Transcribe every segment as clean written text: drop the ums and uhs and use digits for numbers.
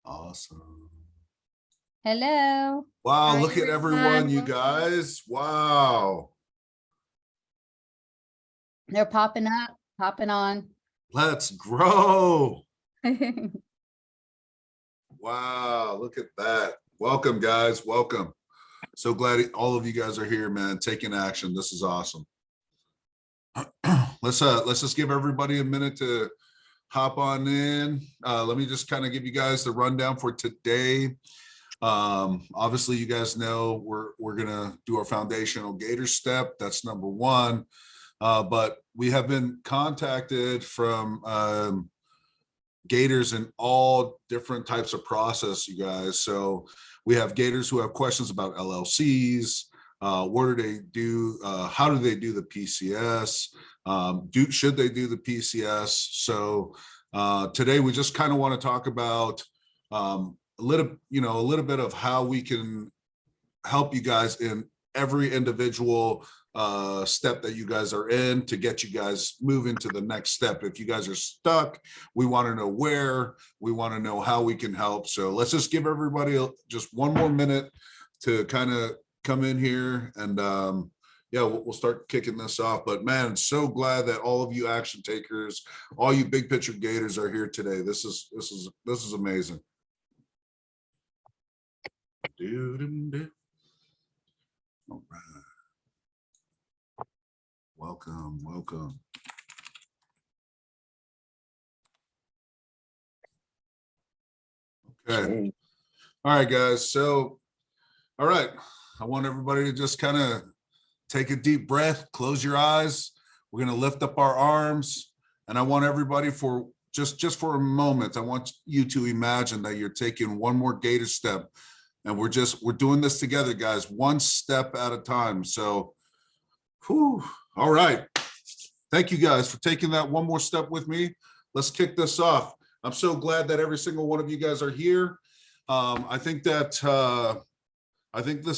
Awesome. Hello. Wow, Hi, look at everyone, you guys. Wow. They're popping up, popping on. Let's grow. Wow, look at that. Welcome, guys. Welcome. So glad all of you guys are here, man, taking action. This is awesome. Let's just give everybody a minute to hop on in. Let me just kind of give you guys the rundown for today. Obviously, you guys know we're gonna do our foundational gator step. That's number one. But we have been contacted from gators in all different types of process, you guys. So we have gators who have questions about LLCs. What do they do? How do they do the PCS? Should they do the PCS? So today we just kind of want to talk about a little bit of how we can help you guys in every individual step that you guys are in to get you guys moving to the next step. If you guys are stuck, we want to know where, we want to know how we can help. So let's just give everybody just one more minute to kind of come in here and yeah, we'll start kicking this off. But man, so glad that all of you action takers, all you big picture gators are here today. This is amazing. All right. Welcome. Okay. All right, guys. So, all right. I want everybody to just kind of take a deep breath, close your eyes. We're going to lift up our arms. And I want everybody for just for a moment, I want you to imagine that you're taking one more gator step. And we're doing this together, guys, one step at a time. So, whew. All right. Thank you guys for taking that one more step with me. Let's kick this off. I'm so glad that every single one of you guys are here. I think this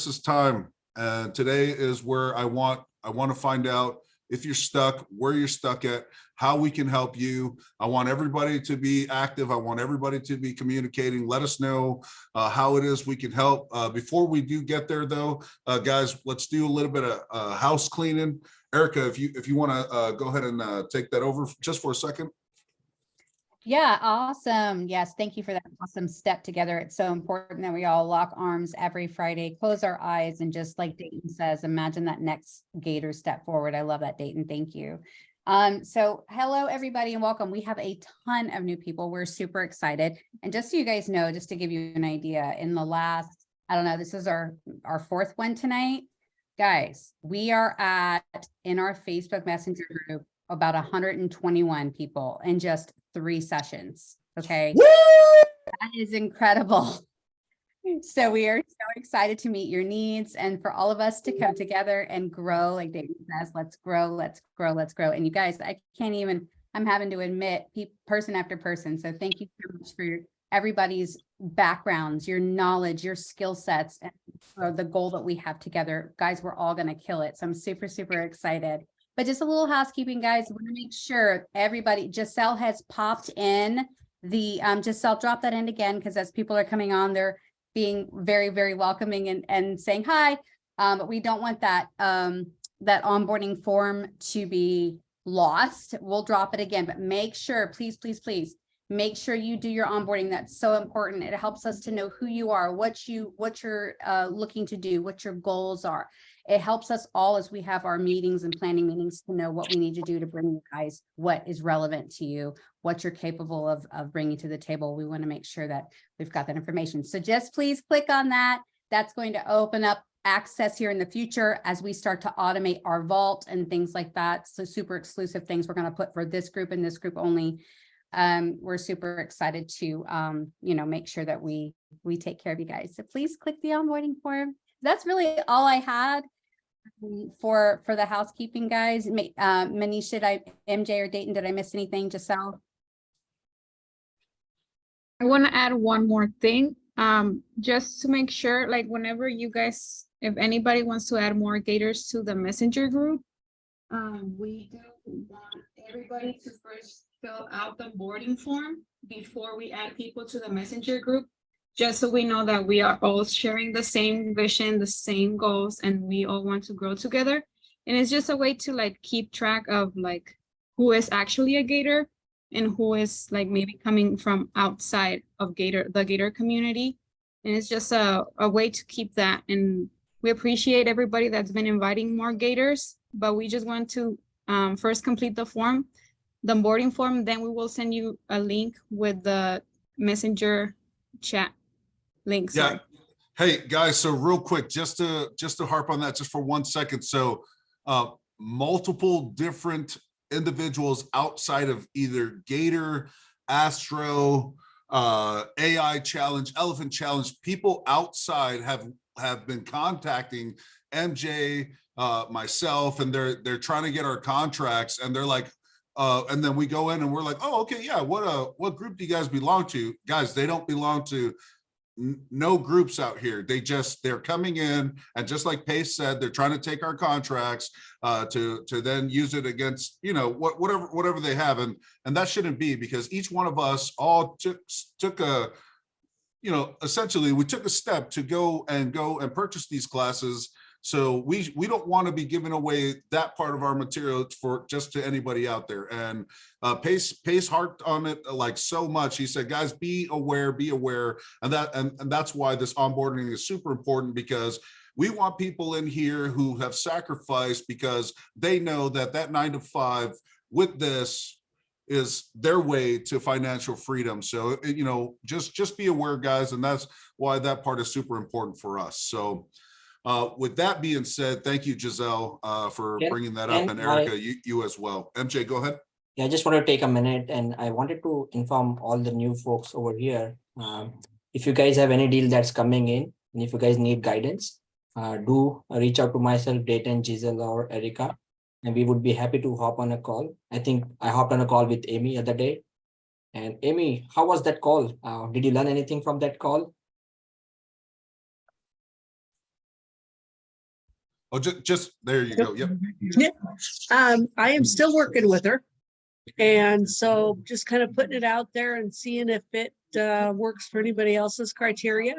is time. And today is where I want to find out if you're stuck, where you're stuck at, how we can help you. I want everybody to be active. I want everybody to be communicating. Let us know how it is we can help. Before we do get there, though, guys, let's do a little bit of house cleaning. Erica, if you want to go ahead and take that over just for a second. Yeah, awesome. Yes, thank you for that awesome step together. It's so important that we all lock arms every Friday, close our eyes, and just like Dayton says, imagine that next gator step forward. I love that, Dayton. Thank you. So hello, everybody, and welcome. We have a ton of new people. We're super excited. And just so you guys know, just to give you an idea, in the last, I don't know, this is our fourth one tonight. Guys, we are in our Facebook Messenger group, about 121 people in just 3 sessions. Okay. Woo! That is incredible. So we are so excited to meet your needs and for all of us to come together and grow. Like David says, let's grow. And you guys, I'm having to admit person after person. So thank you so much for everybody's backgrounds, your knowledge, your skill sets, and for the goal that we have together. Guys, we're all going to kill it. So I'm super, super excited. But just a little housekeeping, guys. I want to make sure everybody, Giselle has popped in the, Giselle, drop that in again, because as people are coming on, they're being very, very welcoming and saying hi. But we don't want that, that onboarding form to be lost. We'll drop it again, but make sure, please, make sure you do your onboarding. That's so important. It helps us to know who you are, what you're looking to do, what your goals are. It helps us all as we have our meetings and planning meetings to know what we need to do to bring you guys what is relevant to you, what you're capable of bringing to the table. We want to make sure that we've got that information. So just please click on that. That's going to open up access here in the future as we start to automate our vault and things like that. So super exclusive things we're going to put for this group and this group only. We're super excited to, make sure that we take care of you guys. So please click the onboarding form. That's really all I had for the housekeeping, guys. Manish, MJ or Dayton, did I miss anything? Giselle? I want to add one more thing, just to make sure, like whenever you guys, if anybody wants to add more gators to the messenger group, we do want everybody to first fill out the boarding form before we add people to the messenger group. just so we know that we are all sharing the same vision, the same goals, and we all want to grow together. And it's just a way to like keep track of like who is actually a Gator and who is like maybe coming from outside of the Gator community. And it's just a way to keep that. And we appreciate everybody that's been inviting more Gators, but we just want to first complete the onboarding form, then we will send you a link with the messenger chat link. Yeah. Sorry. Hey guys, so real quick, just to harp on that just for 1 second. So multiple different individuals outside of either Gator, Astro, AI Challenge, Elephant Challenge, people outside have been contacting MJ, myself, and they're trying to get our contracts, and they're like, and then we go in and we're like, oh, okay, yeah, what group do you guys belong to? Guys, they don't belong to no groups out here. They're coming in, and just like Pace said, they're trying to take our contracts to then use it against, you know, whatever they have, and that shouldn't be, because each one of us all took a, you know, essentially we took a step to go and purchase these classes. So we don't want to be giving away that part of our material for just to anybody out there. And Pace harped on it like so much. He said, guys, be aware, and that's why this onboarding is super important, because we want people in here who have sacrificed because they know that 9 to 5 with this is their way to financial freedom. So, you know, just be aware, guys, and that's why that part is super important for us. So with that being said, thank you, Giselle, for bringing that up, and Erica, you as well. MJ, go ahead. Yeah, I just want to take a minute, and I wanted to inform all the new folks over here. If you guys have any deal that's coming in, and if you guys need guidance, do reach out to myself, Dayton, Giselle, or Erica, and we would be happy to hop on a call. I think I hopped on a call with Amy the other day. And Amy, how was that call? Did you learn anything from that call? Oh, just there you go. Yep. Yeah. I am still working with her. And so just kind of putting it out there and seeing if it works for anybody else's criteria.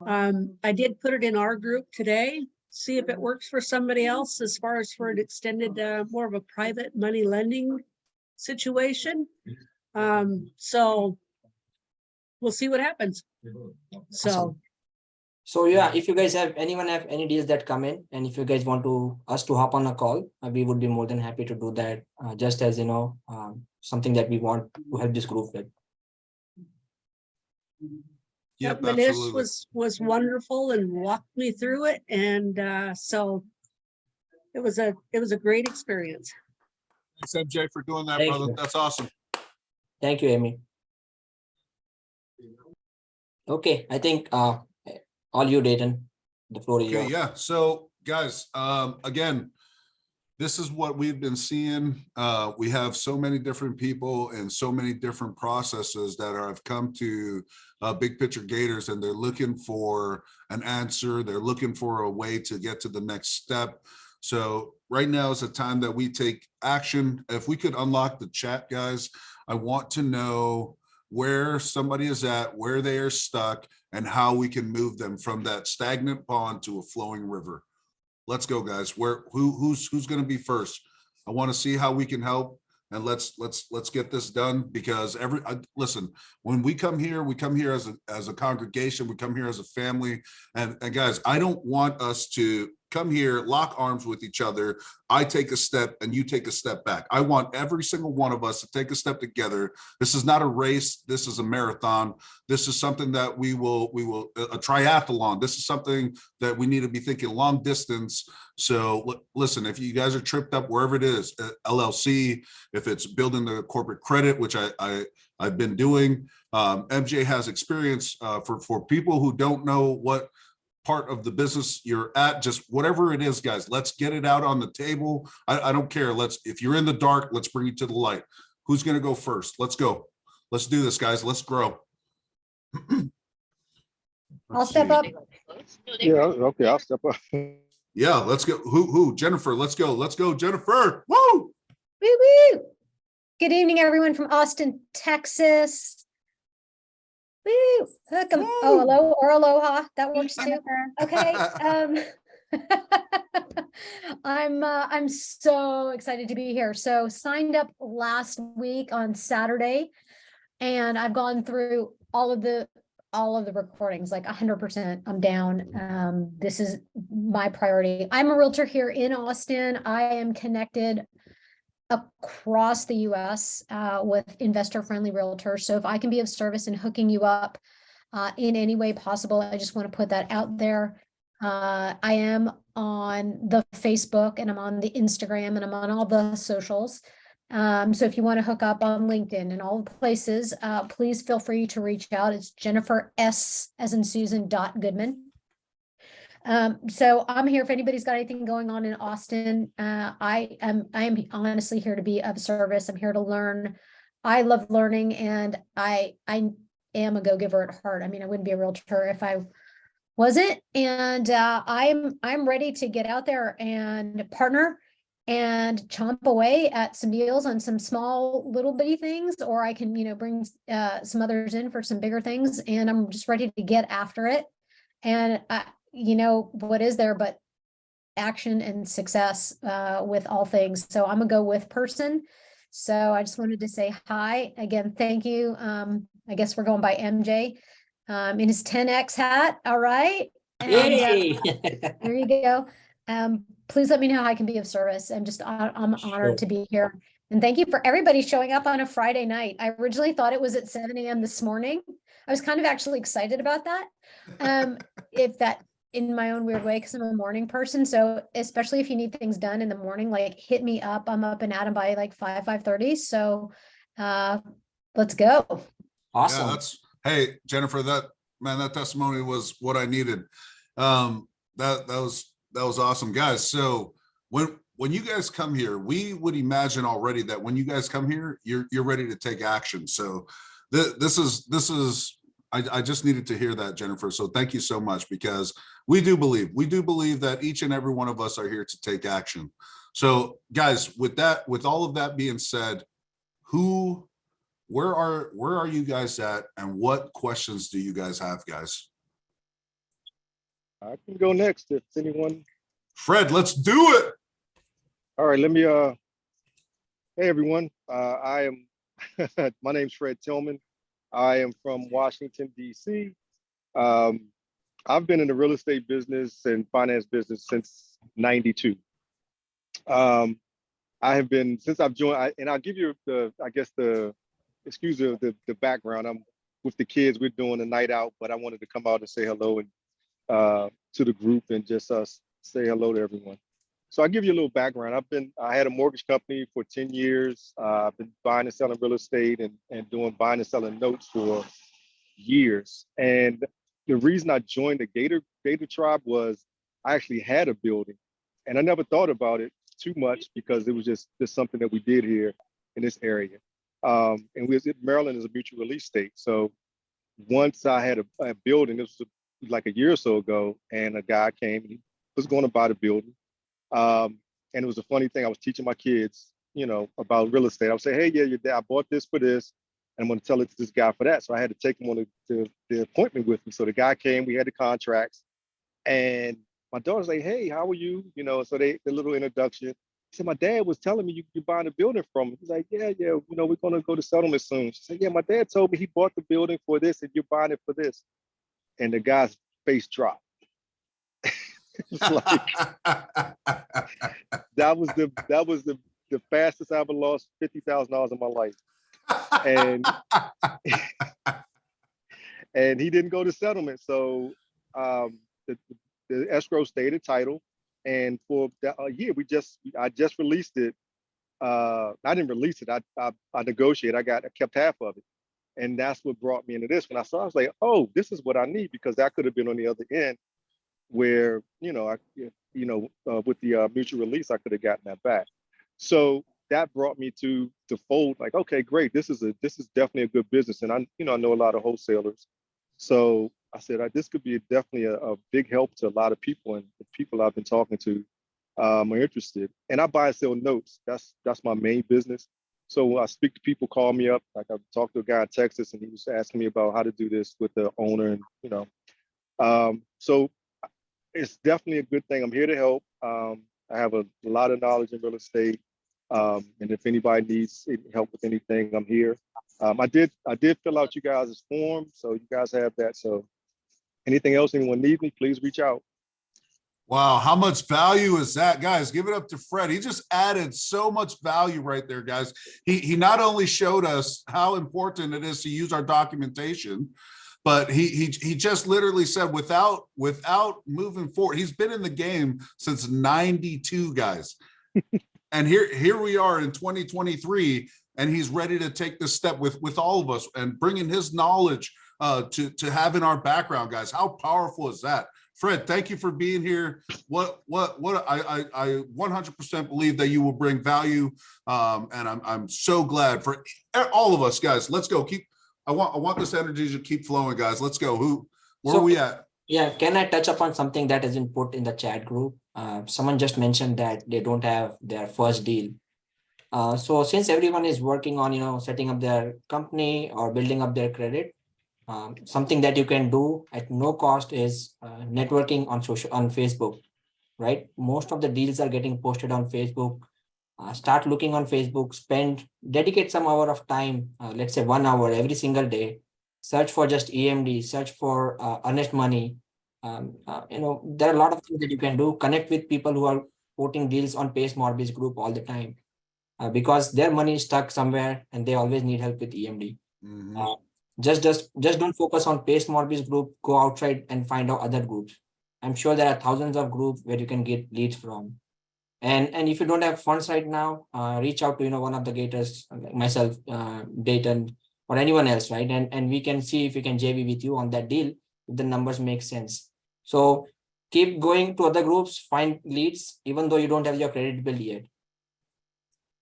I did put it in our group today, see if it works for somebody else as far as for an extended, more of a private money lending situation. So we'll see what happens. So yeah, if you guys have any deals that come in, and if you guys want us to hop on a call, we would be more than happy to do that. Just as, you know, something that we want to help this group with. Yep, Manish was wonderful and walked me through it, and so it was a great experience. Thanks, MJ, for doing that, Thank brother. you. That's awesome. Thank you, Amy. Okay, I think all you, Dayton. The floor is yours. Yeah. So guys, again, this is what we've been seeing. We have so many different people and so many different processes that have come to Big Picture Gators, and they're looking for an answer. They're looking for a way to get to the next step. So right now is a time that we take action. If we could unlock the chat, guys, I want to know where somebody is at, where they are stuck, and how we can move them from that stagnant pond to a flowing river. Let's go, guys. Who's going to be first? I want to see how we can help, and let's get this done, because listen, when we come here as a congregation, we come here as a family, and guys, I don't want us to come here, lock arms with each other. I take a step and you take a step back. I want every single one of us to take a step together. This is not a race. This is a marathon. This is something that we will a triathlon. This is something that we need to be thinking long distance. So listen, if you guys are tripped up wherever it is, LLC, if it's building the corporate credit, which I've been doing, MJ has experience for people who don't know what part of the business you're at, just whatever it is, guys, let's get it out on the table. I don't care. If you're in the dark, let's bring you to the light. Who's going to go first? Let's go. Let's do this, guys. Let's grow. I'll step up. Yeah, okay, I'll step up. Yeah, let's go. Who? Jennifer, let's go. Let's go, Jennifer. Woo! Woo woo! Good evening, everyone from Austin, Texas. Woo! Welcome. Woo! Oh, hello or aloha. That works too. Jennifer. Okay. I'm so excited to be here. So signed up last week on Saturday, and I've gone through all of the recordings, like 100%. I'm down. This is my priority. I'm a realtor here in Austin. I am connected across the US with investor-friendly realtors. So if I can be of service in hooking you up in any way possible, I just want to put that out there. I am on the Facebook, and I'm on the Instagram, and I'm on all the socials. So if you want to hook up on LinkedIn and all the places, please feel free to reach out. It's Jennifer S. as in Susan .Goodman. So I'm here if anybody's got anything going on in Austin. I am honestly here to be of service. I'm here to learn. I love learning, and I am a go-giver at heart. I mean, I wouldn't be a realtor if I wasn't. And I'm ready to get out there and partner and chomp away at some deals on some small little bitty things, or I can, bring some others in for some bigger things. And I'm just ready to get after it. And what is there but action and success with all things. So I'm a go with person. So I just wanted to say hi again. Thank you. I guess we're going by MJ in his 10X hat. All right. And, Yay! there you go. Please let me know how I can be of service. I'm honored Sure. to be here. And thank you for everybody showing up on a Friday night. I originally thought it was at 7 a.m. this morning. I was kind of actually excited about that. If that in my own weird way, because I'm a morning person. So especially if you need things done in the morning, like hit me up. I'm up and at 'em by like 5:30. So let's go. Yeah, Awesome. hey, Jennifer, that testimony was what I needed. That was awesome, guys. So when you guys come here, we would imagine already that when you guys come here, you're ready to take action. So this is I just needed to hear that, Jennifer. So thank you so much, because we do believe that each and every one of us are here to take action. So guys, with all of that being said, where are you guys at, and what questions do you guys have, guys? I can go next if anyone. Fred, let's do it. All right, let me, hey everyone. I am, my name's Fred Tillman. I am from Washington, D.C. I've been in the real estate business and finance business since '92. I have been, since I've joined, and I'll give you the background. I'm with the kids, we're doing a night out, but I wanted to come out and say hello and to the group and just say hello to everyone. So I'll give you a little background. I had a mortgage company for 10 years. I've been buying and selling real estate and doing buying and selling notes for years. And the reason I joined the Gator tribe was I actually had a building, and I never thought about it too much because it was just something that we did here in this area. And Maryland is a mutual release state. So once I had a building, this was like a year or so ago, and a guy came and he was going to buy the building. And it was a funny thing. I was teaching my kids, about real estate. I would say, hey, yeah, your dad, I bought this for this, and I'm going to tell it to this guy for that. So I had to take him on the appointment with me. So the guy came, we had the contracts, and my daughter's like, hey, how are you? So the little introduction. He said, my dad was telling me you're buying a building from him. He's like, yeah, we're going to go to settlement soon. She said, yeah, my dad told me he bought the building for this and you're buying it for this. And the guy's face dropped. It's like, that was the fastest I ever lost $50,000 in my life. And he didn't go to settlement. So the escrow stayed in title. And for a year, I just released it. I didn't release it. I negotiated. I kept half of it. And that's what brought me into this. When I saw, I was like, oh, this is what I need, because that could have been on the other end where, with the mutual release, I could have gotten that back. So that brought me to fold, like, okay, great. This is definitely a good business. And I know a lot of wholesalers. So I said, this could be definitely a big help to a lot of people, and the people I've been talking to are interested. And I buy and sell notes. That's my main business. So I speak to people, call me up. Like I talked to a guy in Texas, and he was asking me about how to do this with the owner, and so it's definitely a good thing. I'm here to help. I have a lot of knowledge in real estate, and if anybody needs help with anything, I'm here. I did fill out you guys' form, so you guys have that. So anything else anyone needs me, please reach out. Wow, how much value is that, guys? Give it up to Fred. He just added so much value right there, guys. He not only showed us how important it is to use our documentation, but he just literally said without moving forward, he's been in the game since '92, guys. And here we are in 2023, and he's ready to take this step with all of us and bringing his knowledge to have in our background, guys. How powerful is that? Fred, thank you for being here. What I 100% believe that you will bring value, and I'm so glad for all of us, guys. Let's go. I want this energy to keep flowing, guys. Let's go. Where are we at? Yeah, can I touch upon something that has been put in the chat group? Someone just mentioned that they don't have their first deal. So since everyone is working on setting up their company or building up their credit, something that you can do at no cost is networking on Facebook, right? Most of the deals are getting posted on Facebook. Start looking on Facebook, dedicate some hour of time, let's say 1 hour every single day, search for just EMD, search for earnest money. There are a lot of things that you can do. Connect with people who are quoting deals on Pace Mortgage group all the time, because their money is stuck somewhere and they always need help with EMD. Mhm. Just don't focus on Pace Mortgage group. Go outside and find out other groups. I'm sure there are thousands of groups where you can get leads from. And if you don't have funds right now, reach out to one of the Gators, like myself, Dayton, or anyone else, right? And we can see if we can JV with you on that deal if the numbers make sense. So keep going to other groups, find leads, even though you don't have your credit bill yet.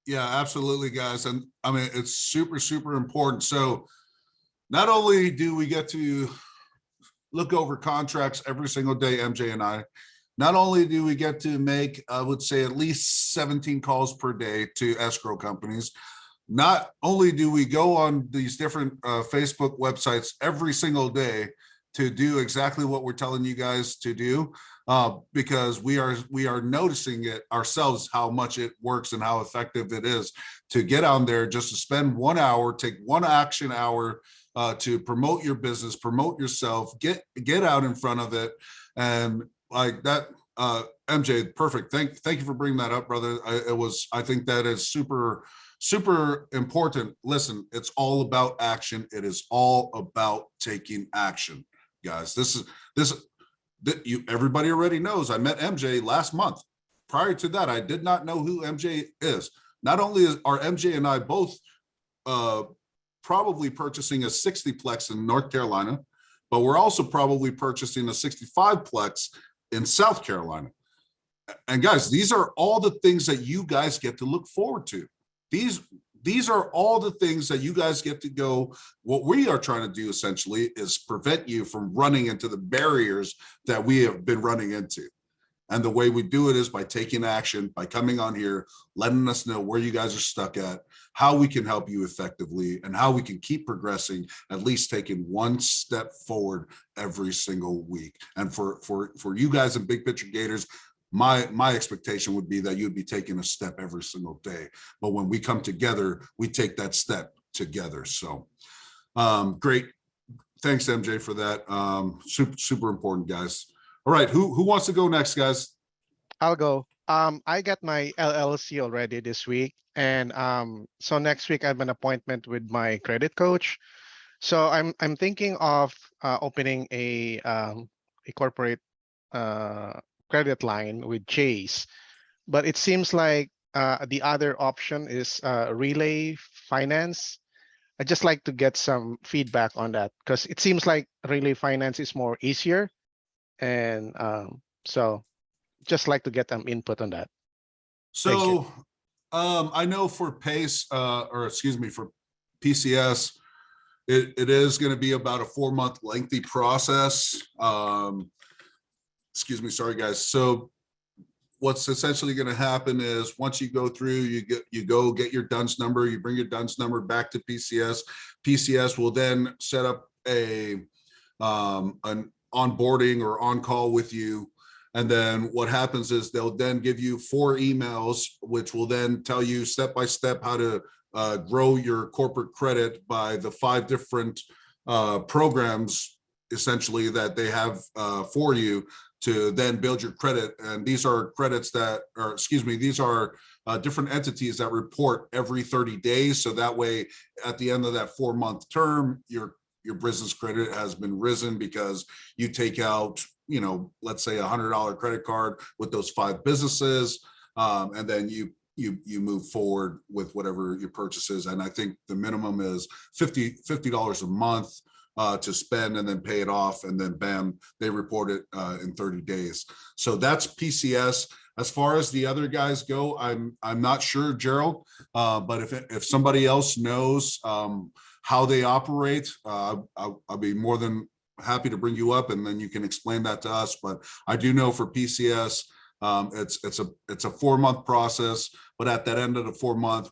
Yeah, absolutely, guys. And I mean, it's super, super important. So not only do we get to look over contracts every single day, MJ and I, not only do we get to make, I would say, at least 17 calls per day to escrow companies, not only do we go on these different Facebook websites every single day to do exactly what we're telling you guys to do, because we are noticing it ourselves, how much it works and how effective it is to get on there, just to spend 1 hour, take one action hour to promote your business, promote yourself, get out in front of it. And like that, MJ, perfect. Thank you for bringing that up, brother. I think that is super, super important. Listen, it's all about action. It is all about taking action, guys. Everybody already knows. I met MJ last month. Prior to that, I did not know who MJ is. Not only are MJ and I both probably purchasing a 60-plex in North Carolina, but we're also probably purchasing a 65-plex in South Carolina. And guys, these are all the things that you guys get to look forward to. These are all the things that you guys get to go. What we are trying to do essentially is prevent you from running into the barriers that we have been running into. And the way we do it is by taking action, by coming on here, letting us know where you guys are stuck at, how we can help you effectively, and how we can keep progressing, at least taking one step forward every single week. And for you guys in Big Picture Gators, my expectation would be that you'd be taking a step every single day. But when we come together, we take that step together. So great. Thanks, MJ, for that. Super important, guys. All right, who wants to go next, guys? I'll go. I got my LLC already this week. And so next week I have an appointment with my credit coach. So I'm thinking of opening a corporate credit line with Chase. But it seems like the other option is Relay Finance. I'd just like to get some feedback on that, because it seems like Relay Finance is more easier. And so just like to get them input on that. So I know for Pace, for PCS, it is going to be about a 4-month lengthy process. Excuse me, sorry guys. So what's essentially going to happen is once you go through, you go get your DUNS number, you bring your DUNS number back to PCS. PCS will then set up an onboarding or on call with you. And then what happens is they'll then give you 4 emails, which will then tell you step by step how to grow your corporate credit by the 5 different programs essentially that they have for you to then build your credit. And these are credits that, or excuse me, these are different entities that report every 30 days. So that way, at the end of that 4-month term, your business credit has been risen because you take out, you know, let's say $100 credit card with those 5 businesses, and then you move forward with whatever your purchases. And I think the minimum is $50 a month to spend and then pay it off, and then bam, they report it in 30 days. So that's PCS. As far as the other guys go, I'm not sure, Gerald, but if somebody else knows how they operate, I'll be more than happy to bring you up, and then you can explain that to us. But I do know for PCS, it's a 4-month process, but at that end of the 4-month,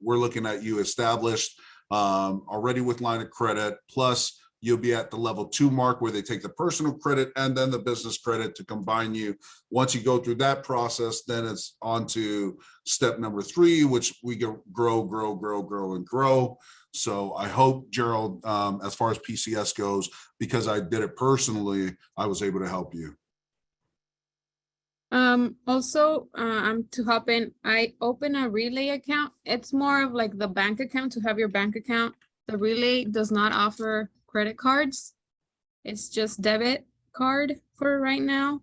we're looking at you established already with line of credit, plus you'll be at the level 2 mark where they take the personal credit and then the business credit to combine you. Once you go through that process, then it's on to step number 3, which we go grow. So I hope, Gerald, as far as PCS goes, because I did it personally, I was able to help you. Also, to hop in, I open a Relay account. It's more of like the bank account, to have your bank account. The Relay does not offer credit cards. It's just debit card for right now.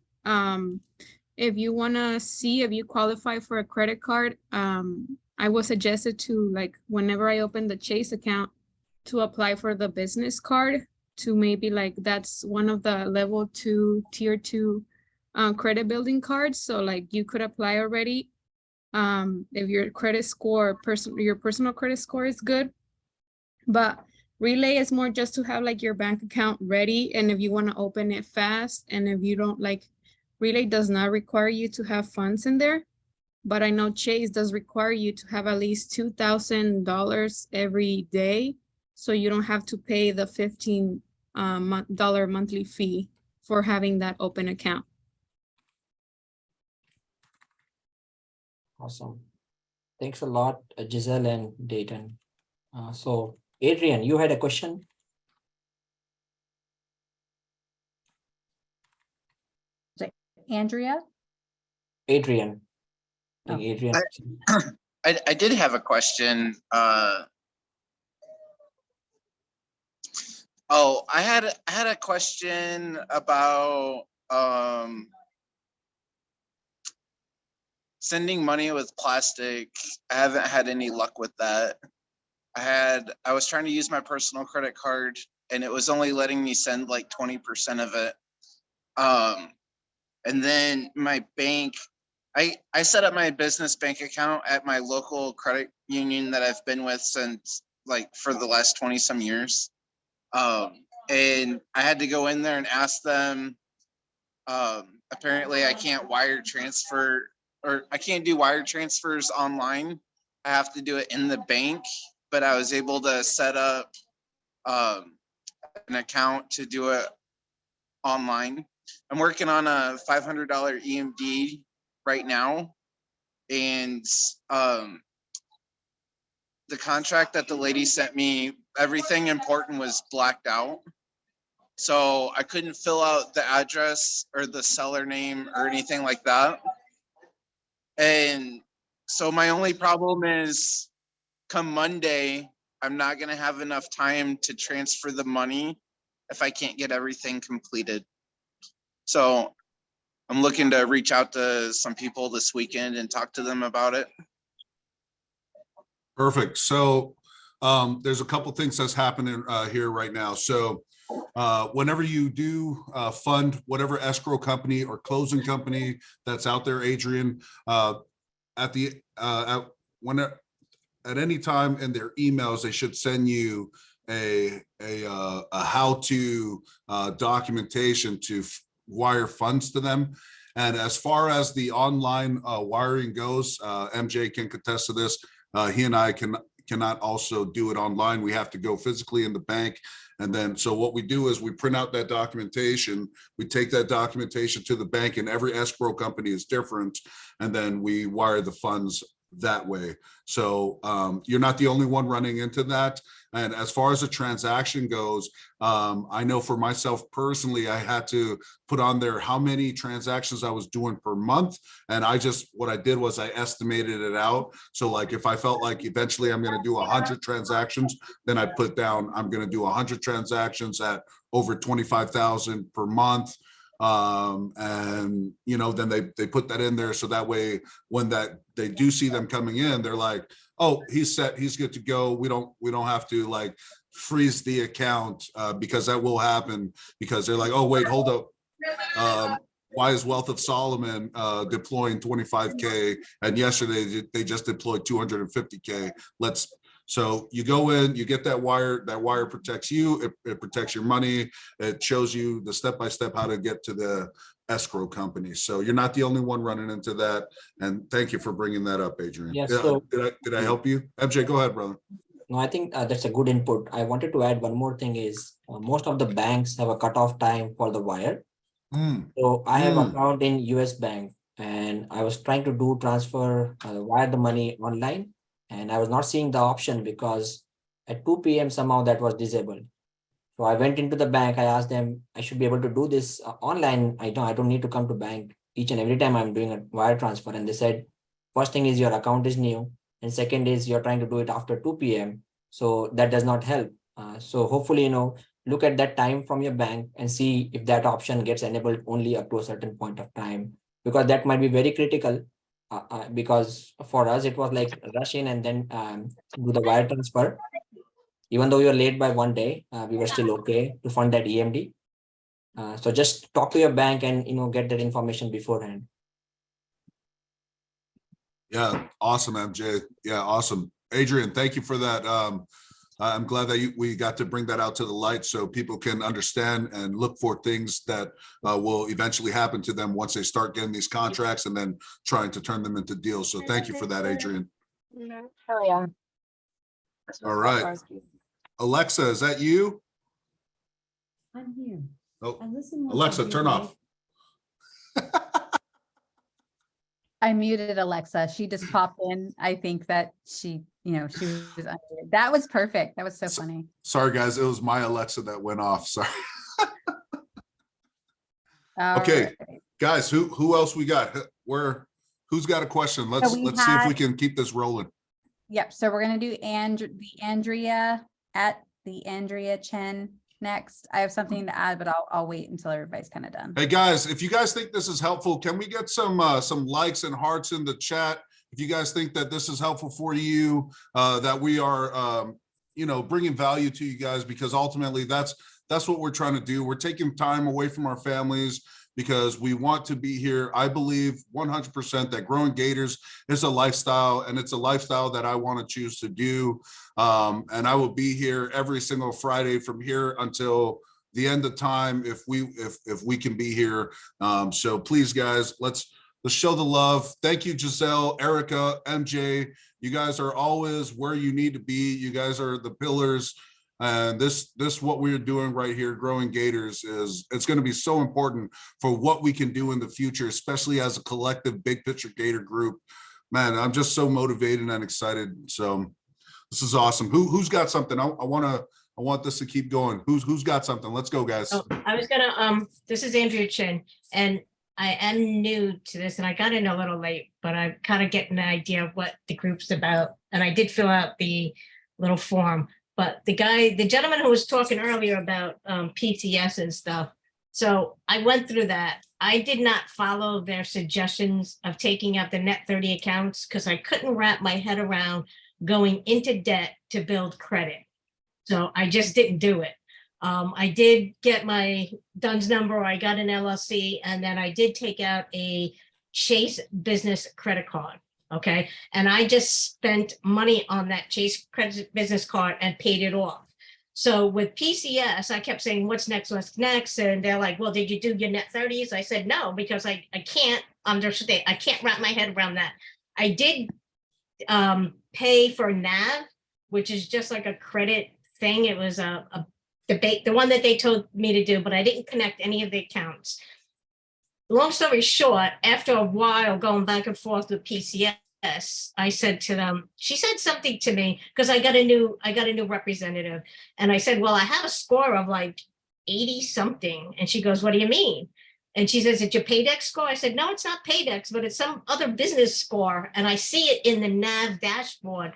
If you want to see if you qualify for a credit card, I was suggested to, like, whenever I open the Chase account, to apply for the business card, to maybe, like, that's one of the level 2, tier 2 credit building cards. So like you could apply already if your credit score, your personal credit score is good. But Relay is more just to have like your bank account ready, and if you want to open it fast, and if you don't, like, Relay does not require you to have funds in there, but I know Chase does require you to have at least $2,000 every day, so you don't have to pay the $15 monthly fee for having that open account. Awesome. Thanks a lot, Giselle and Dayton. So Adrian, you had a question? Andrea? Adrian. I think Oh. Adrian. I did have a question. I had a question about sending money with plastic. I haven't had any luck with that. I was trying to use my personal credit card, and it was only letting me send like 20% of it. And then my bank, I set up my business bank account at my local credit union that I've been with since, like, for the last 20 some years. And I had to go in there and ask them, apparently I can't wire transfer, or I can't do wire transfers online. I have to do it in the bank, but I was able to set up an account to do it online. I'm working on a $500 EMD right now, and the contract that the lady sent me, everything important was blacked out. So I couldn't fill out the address or the seller name or anything like that. And so my only problem is, come Monday, I'm not going to have enough time to transfer the money if I can't get everything completed. So I'm looking to reach out to some people this weekend and talk to them about it. Perfect. So there's a couple things that's happening here right now. So whenever you do fund whatever escrow company or closing company that's out there, Adrian, at any time in their emails, they should send you a how-to documentation to wire funds to them. And as far as the online wiring goes, MJ can contest to this. He and I cannot also do it online. We have to go physically in the bank. And then, so what we do is we print out that documentation, we take that documentation to the bank, and every escrow company is different. And then we wire the funds that way. So you're not the only one running into that. And as far as the transaction goes, I know for myself personally, I had to put on there how many transactions I was doing per month. And what I did was I estimated it out. So like, if I felt like eventually I'm going to do 100 transactions, then I put down, I'm going to do 100 transactions at over 25,000 per month. And then they put that in there. So that way, when they do see them coming in, they're like, oh, he's set, he's good to go. We don't have to like freeze the account, because that will happen, because they're like, oh, wait, hold up. Why is Wealth of Solomon deploying 25K? And yesterday they just deployed 250K. So you go in, you get that wire protects you, it protects your money. It shows you the step-by-step how to get to the escrow company. So you're not the only one running into that. And thank you for bringing that up, Adrian. Yes, so Did I help you? MJ, go ahead, brother. no, I think that's a good input. I wanted to add one more thing is most of the banks have a cutoff time for the wire. So I have account in US Bank, and I was trying to transfer wire the money online, and I was not seeing the option because at 2 p.m. somehow that was disabled. So I went into the bank. I asked them, I should be able to do this online. I don't need to come to bank each and every time I'm doing a wire transfer. And they said, first thing is your account is new, and second is you're trying to do it after 2 p.m. So that does not help. So hopefully, look at that time from your bank and see if that option gets enabled only up to a certain point of time, because that might be very critical. Because for us, it was like rush in and then do the wire transfer. Even though we were late by 1 day, we were still okay to fund that EMD. So just talk to your bank and get that information beforehand. Yeah, awesome, MJ. Yeah, awesome. Adrian, thank you for that. I'm glad that we got to bring that out to the light so people can understand and look for things that will eventually happen to them once they start getting these contracts and then trying to turn them into deals. So thank you for that, Adrian. Hell yeah. All right. Alexa, is that you? I'm here. Oh, I listen. Alexa, turn off. I muted Alexa. She just popped in. I think that she was unmuted. That was perfect. That was so funny. Sorry, guys. It was my Alexa that went off. Sorry. Okay, guys, who else we got? Who's got a question? Let's see if we can keep this rolling. Yep. So we're gonna do Andrea Chen next. I have something to add, but I'll wait until everybody's kind of done. Hey guys, if you guys think this is helpful, can we get some likes and hearts in the chat? If you guys think that this is helpful for you, that we are bringing value to you guys, because ultimately that's what we're trying to do. We're taking time away from our families because we want to be here. I believe 100% that growing Gators is a lifestyle, and it's a lifestyle that I want to choose to do. And I will be here every single Friday from here until the end of time if we can be here. So please, guys, let's show the love. Thank you, Giselle, Erica, MJ. You guys are always where you need to be. You guys are the pillars. And this what we're doing right here, growing Gators, it's going to be so important for what we can do in the future, especially as a collective big picture Gator group. Man, I'm just so motivated and excited. So this is awesome. Who's got something? I want this to keep going. Who's got something? Let's go, guys. Oh, I was gonna this is Andrea Chin, and I am new to this, and I got in a little late, but I'm kind of getting an idea of what the group's about. And I did fill out the little form. But the gentleman who was talking earlier about PTS and stuff, so I went through that. I did not follow their suggestions of taking out the net 30 accounts because I couldn't wrap my head around going into debt to build credit. So I just didn't do it. I did get my DUNS number, I got an LLC, and then I did take out a Chase business credit card. Okay. And I just spent money on that Chase credit business card and paid it off. So with PCS, I kept saying, what's next, what's next? And they're like, well, did you do your net 30s? I said, no, because I can't understand. I can't wrap my head around that. I did pay for NAV, which is just like a credit thing. It was a debate, the one that they told me to do, but I didn't connect any of the accounts. Long story short, after a while going back and forth with PCS, I said to them, she said something to me because I got a new representative. And I said, well, I have a score of like 80 something. And she goes, what do you mean? And she says, it's your Paydex score? I said, no, it's not Paydex, but it's some other business score. And I see it in the NAV dashboard.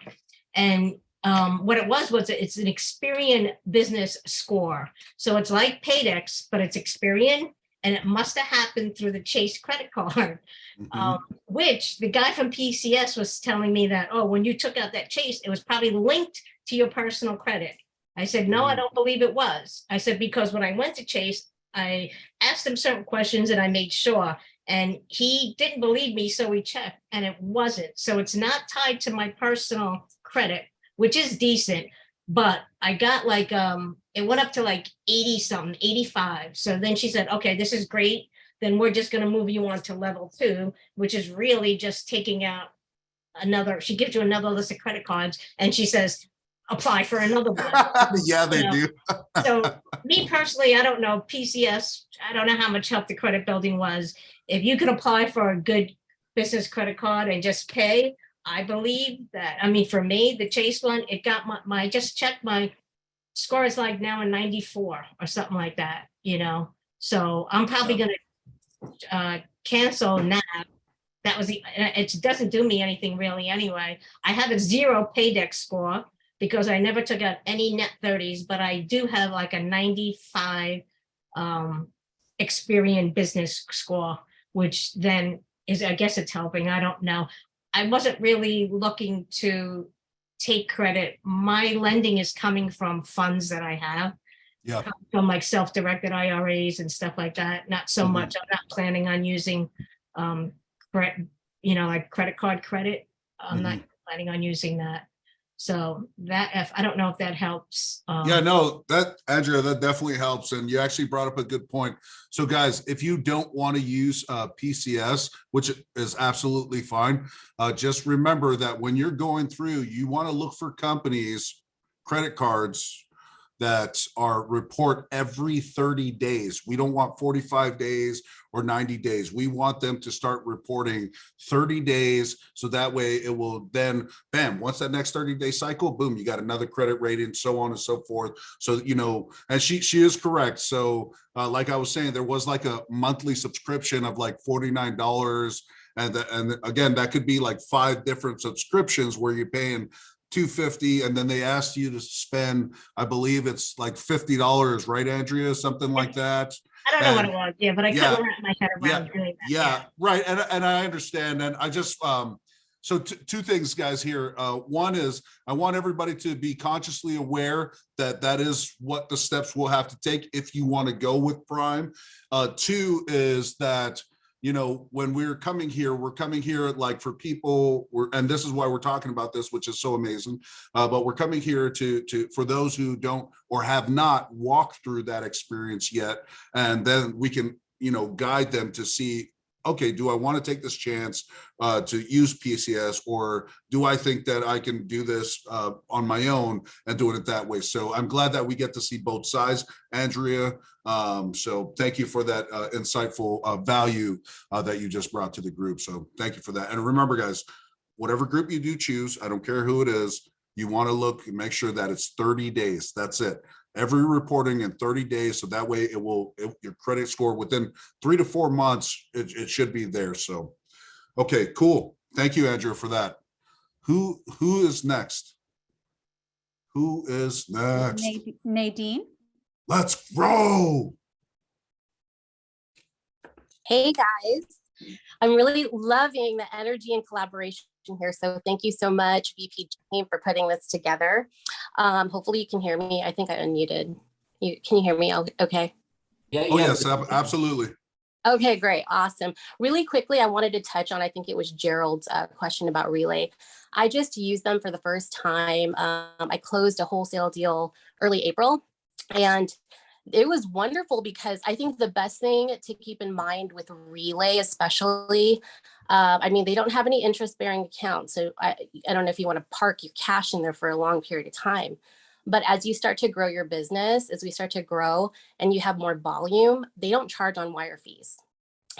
And what it was it's an Experian business score. So it's like Paydex, but it's Experian. And it must have happened through the Chase credit card, which the guy from PCS was telling me that, oh, when you took out that Chase, it was probably linked to your personal credit. I said, no, I don't believe it was. I said, because when I went to Chase, I asked him certain questions and I made sure, and he didn't believe me. So we checked and it wasn't. So it's not tied to my personal credit, which is decent, but I got like, it went up to like 80 something, 85. So then she said, okay, this is great. Then we're just going to move you on to level 2, which is really just taking out another, she gives you another list of credit cards and she says, apply for another one. Yeah, they do. So me personally, I don't know, PCS, I don't know how much help the credit building was. If you could apply for a good business credit card and just pay, I believe that, I mean, for me, the Chase one, it got my just checked my score is like now a 94 or something like that, you know? So I'm probably gonna cancel NAV. That was it doesn't do me anything really anyway. I have a 0 Paydex score because I never took out any net 30s, but I do have like a 95 Experian business score, which then is, I guess it's helping, I don't know. I wasn't really looking to take credit. My lending is coming from funds that I have. Yeah. From like self-directed IRAs and stuff like that. Not so much. I'm not planning on using, like credit card credit. I'm not planning on using that. So that, I don't know if that helps. Yeah, no, Andrea, that definitely helps. And you actually brought up a good point. So guys, if you don't want to use PCS, which is absolutely fine, just remember that when you're going through, you want to look for companies, credit cards that are report every 30 days. We don't want 45 days or 90 days. We want them to start reporting 30 days. So that way it will then, bam, once that next 30-day cycle, boom, you got another credit rating, so on and so forth. So, and she is correct. So like I was saying, there was like a monthly subscription of like $49. And again, that could be like 5 different subscriptions where you're paying $250, and then they asked you to spend, I believe it's like $50, right, Andrea? Something like that. I don't know what it was, yeah, but I couldn't wrap my head around doing that. Yeah, right. And I understand. And I just so two things, guys, here. One is I want everybody to be consciously aware that that is what the steps we'll have to take if you want to go with Prime. 2 is that, when we're coming here like for people, and this is why we're talking about this, which is so amazing. But we're coming here to for those who don't or have not walked through that experience yet, and then we can, guide them to see, okay, do I want to take this chance to use PCS, or do I think that I can do this on my own and doing it that way? So I'm glad that we get to see both sides, Andrea. So thank you for that insightful value that you just brought to the group. So thank you for that. And remember, guys, whatever group you do choose, I don't care who it is, you want to look and make sure that it's 30 days. That's it. Every reporting in 30 days. So that way your credit score within 3 to 4 months, it should be there. So, okay, cool. Thank you, Andrew, for that. Who is next? Who is next? Nadine. Let's grow. Hey guys, I'm really loving the energy and collaboration here. So thank you so much, VP team, for putting this together. Hopefully you can hear me. I think I unmuted. Can you hear me okay? Yeah, oh, yes, absolutely. Okay, great. Awesome. Really quickly, I wanted to touch on, I think it was Gerald's question about Relay. I just used them for the first time. I closed a wholesale deal early April, and it was wonderful because I think the best thing to keep in mind with Relay, especially, I mean, they don't have any interest bearing accounts. So I don't know if you want to park your cash in there for a long period of time. But as you start to grow your business, as we start to grow and you have more volume, they don't charge on wire fees.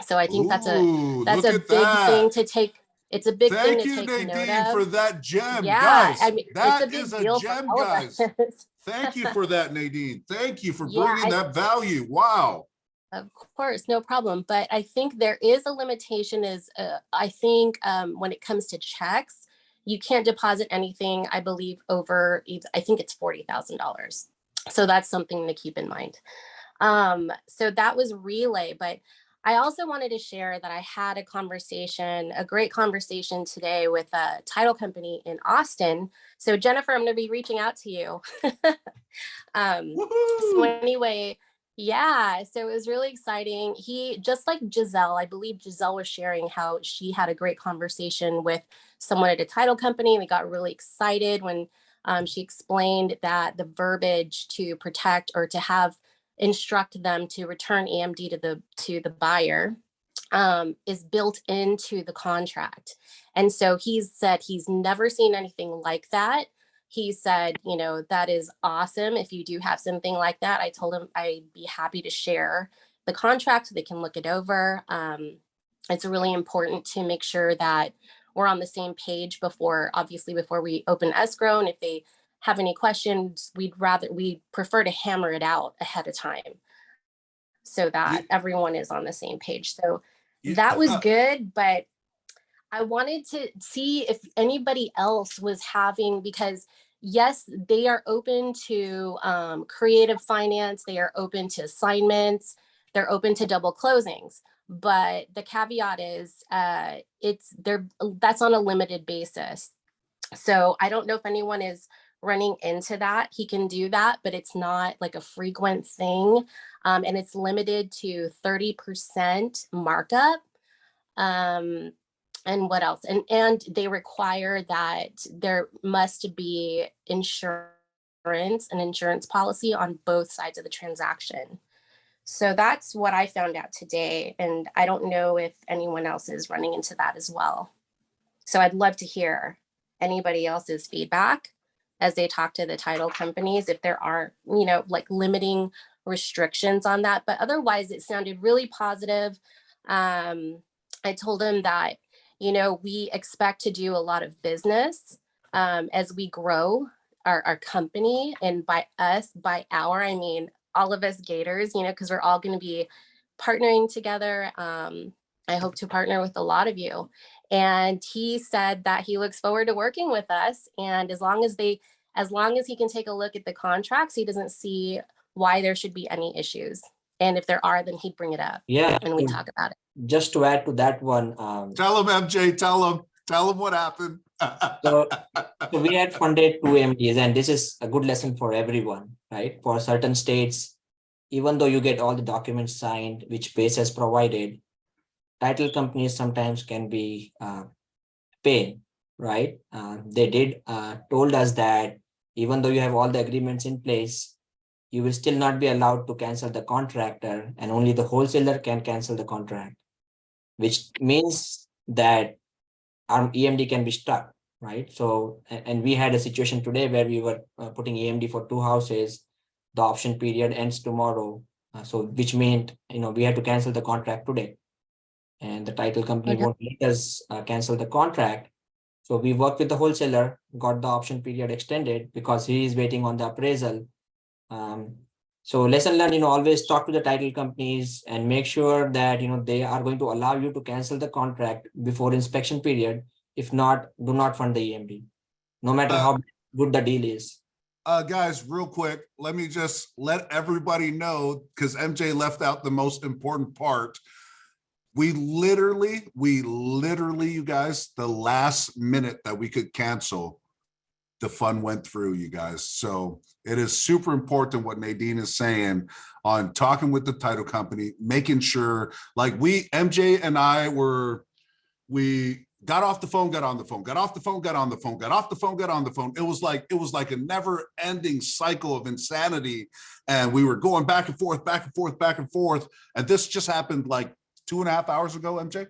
So I think that's Ooh, a look at big thing that. to take. It's a big thing Thank to you, take note Nadine, for of. that gem, Yeah, I guys. mean, it's a That is big a deal for gem, all of guys. us. Thank you for that, Nadine. Thank you for Yeah, bringing that value. Wow. of course, no problem. But I think there is a limitation is, I think when it comes to checks, you can't deposit anything, I believe, over, I think it's $40,000. So that's something to keep in mind. So that was Relay, but I also wanted to share that I had a great conversation today with a title company in Austin. So Jennifer, I'm going to be reaching out to you. So anyway, yeah, so it was really exciting. He, just like Giselle, I believe Giselle was sharing how she had a great conversation with someone at a title company. And they got really excited when she explained that the verbiage to protect or to have instruct them to return EMD to the buyer is built into the contract. And so he's said he's never seen anything like that. He said, you know, that is awesome. If you do have something like that, I told him I'd be happy to share the contract so they can look it over. It's really important to make sure that we're on the same page before we open escrow. And if they have any questions, we prefer to hammer it out ahead of time so that everyone is on the same page. So that was good, but I wanted to see if anybody else was having, because yes, they are open to creative finance, they are open to assignments, they're open to double closings. But the caveat is that's on a limited basis. So I don't know if anyone is running into that. He can do that, but it's not like a frequent thing. And it's limited to 30% markup. And what else? And they require that there must be an insurance policy on both sides of the transaction. So that's what I found out today. And I don't know if anyone else is running into that as well. So I'd love to hear anybody else's feedback as they talk to the title companies, if there are, you know, like limiting restrictions on that. But otherwise, it sounded really positive. I told him that, you know, we expect to do a lot of business as we grow our company. And by our, I mean, all of us Gators, you know, because we're all going to be partnering together. I hope to partner with a lot of you. And he said that he looks forward to working with us. And as long as he can take a look at the contracts, he doesn't see why there should be any issues. And if there are, then he'd bring it up. Yeah. And we talk about it. Just to add to that one. Tell him, MJ, tell him what happened. So we had funded 2 MDs, and this is a good lesson for everyone, right? For certain states, even though you get all the documents signed, which base has provided, title companies sometimes can be pain, right? They told us that even though you have all the agreements in place, you will still not be allowed to cancel the contractor, and only the wholesaler can cancel the contract, which means that our EMD can be stuck, right? So, and we had a situation today where we were putting EMD for 2 houses. The option period ends tomorrow. So which meant, you know, we had to cancel the contract today. And the title company won't let us cancel the contract. So we worked with the wholesaler, got the option period extended because he is waiting on the appraisal. So lesson learned, you know, always talk to the title companies and make sure that, you know, they are going to allow you to cancel the contract before inspection period. If not, do not fund the EMD, no matter how good the deal is. Guys, real quick, let me just let everybody know, because MJ left out the most important part. We literally, you guys, the last minute that we could cancel, the fun went through, you guys. So it is super important what Nadine is saying on talking with the title company, making sure, like MJ and I we got off the phone, got on the phone, got off the phone, got on the phone, got off the phone, got on the phone. It was like a never ending cycle of insanity. And we were going back and forth, back and forth, back and forth. And this just happened like 2.5 hours ago, MJ.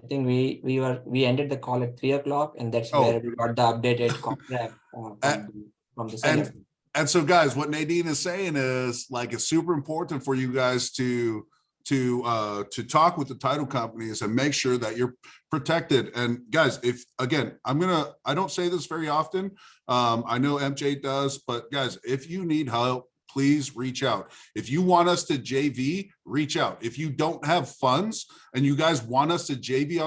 I think we ended the call at 3 o'clock, and that's where we got the updated contract from the seller. And so, guys, what Nadine is saying is, like, it's super important for you guys to talk with the title companies and make sure that you're protected. And guys, if again, I don't say this very often. I know MJ does, but guys, if you need help, please reach out. If you want us to JV, reach out. If you don't have funds and you guys want us to JV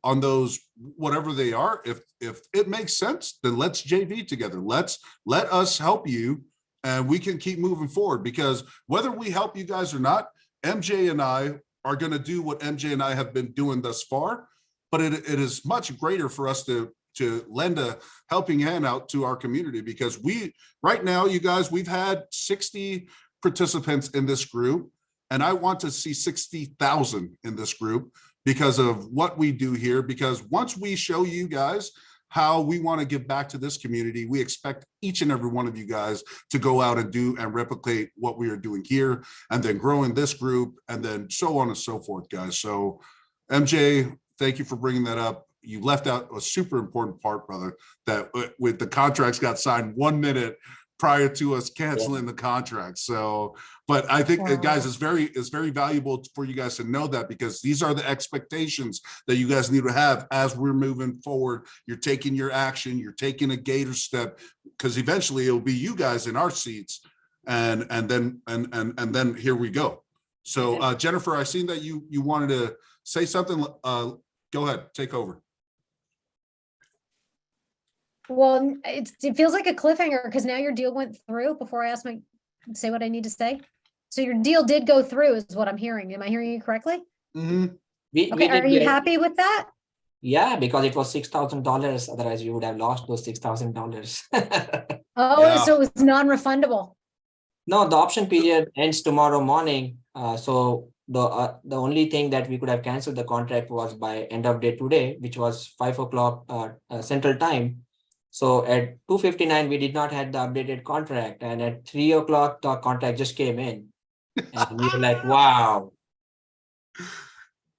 on those whatever they are, if it makes sense, then let's JV together. Let us help you, and we can keep moving forward, because whether we help you guys or not, MJ and I are going to do what MJ and I have been doing thus far, but it is much greater for us to lend a helping hand out to our community, because right now, you guys, we've had 60 participants in this group, and I want to see 60,000 in this group because of what we do here. Because once we show you guys how we want to give back to this community, we expect each and every one of you guys to go out and do and replicate what we are doing here, and then growing this group, and then so on and so forth, guys. So MJ, thank you for bringing that up. You left out a super important part, brother, that with the contracts got signed 1 minute prior to us canceling the contract. So, but I think, guys, it's very valuable for you guys to know that, because these are the expectations that you guys need to have as we're moving forward. You're taking your action, you're taking a Gator step, because eventually it'll be you guys in our seats, and then here we go. So Jennifer, I seen that you wanted to say something. Go ahead, take over. Well, it feels like a cliffhanger because now your deal went through before I say what I need to say. So your deal did go through is what I'm hearing. Am I hearing you correctly? Mm-hmm. Okay, are you happy with that? Yeah, because it was $6,000. Otherwise, we would have lost those $6,000. Oh, so it was non-refundable. No, the option period ends tomorrow morning. So the only thing that we could have canceled the contract was by end of day today, which was 5 o'clock Central Time. So at 2:59, we did not have the updated contract, and at 3 o'clock, the contract just came in, and we were like, "Wow!"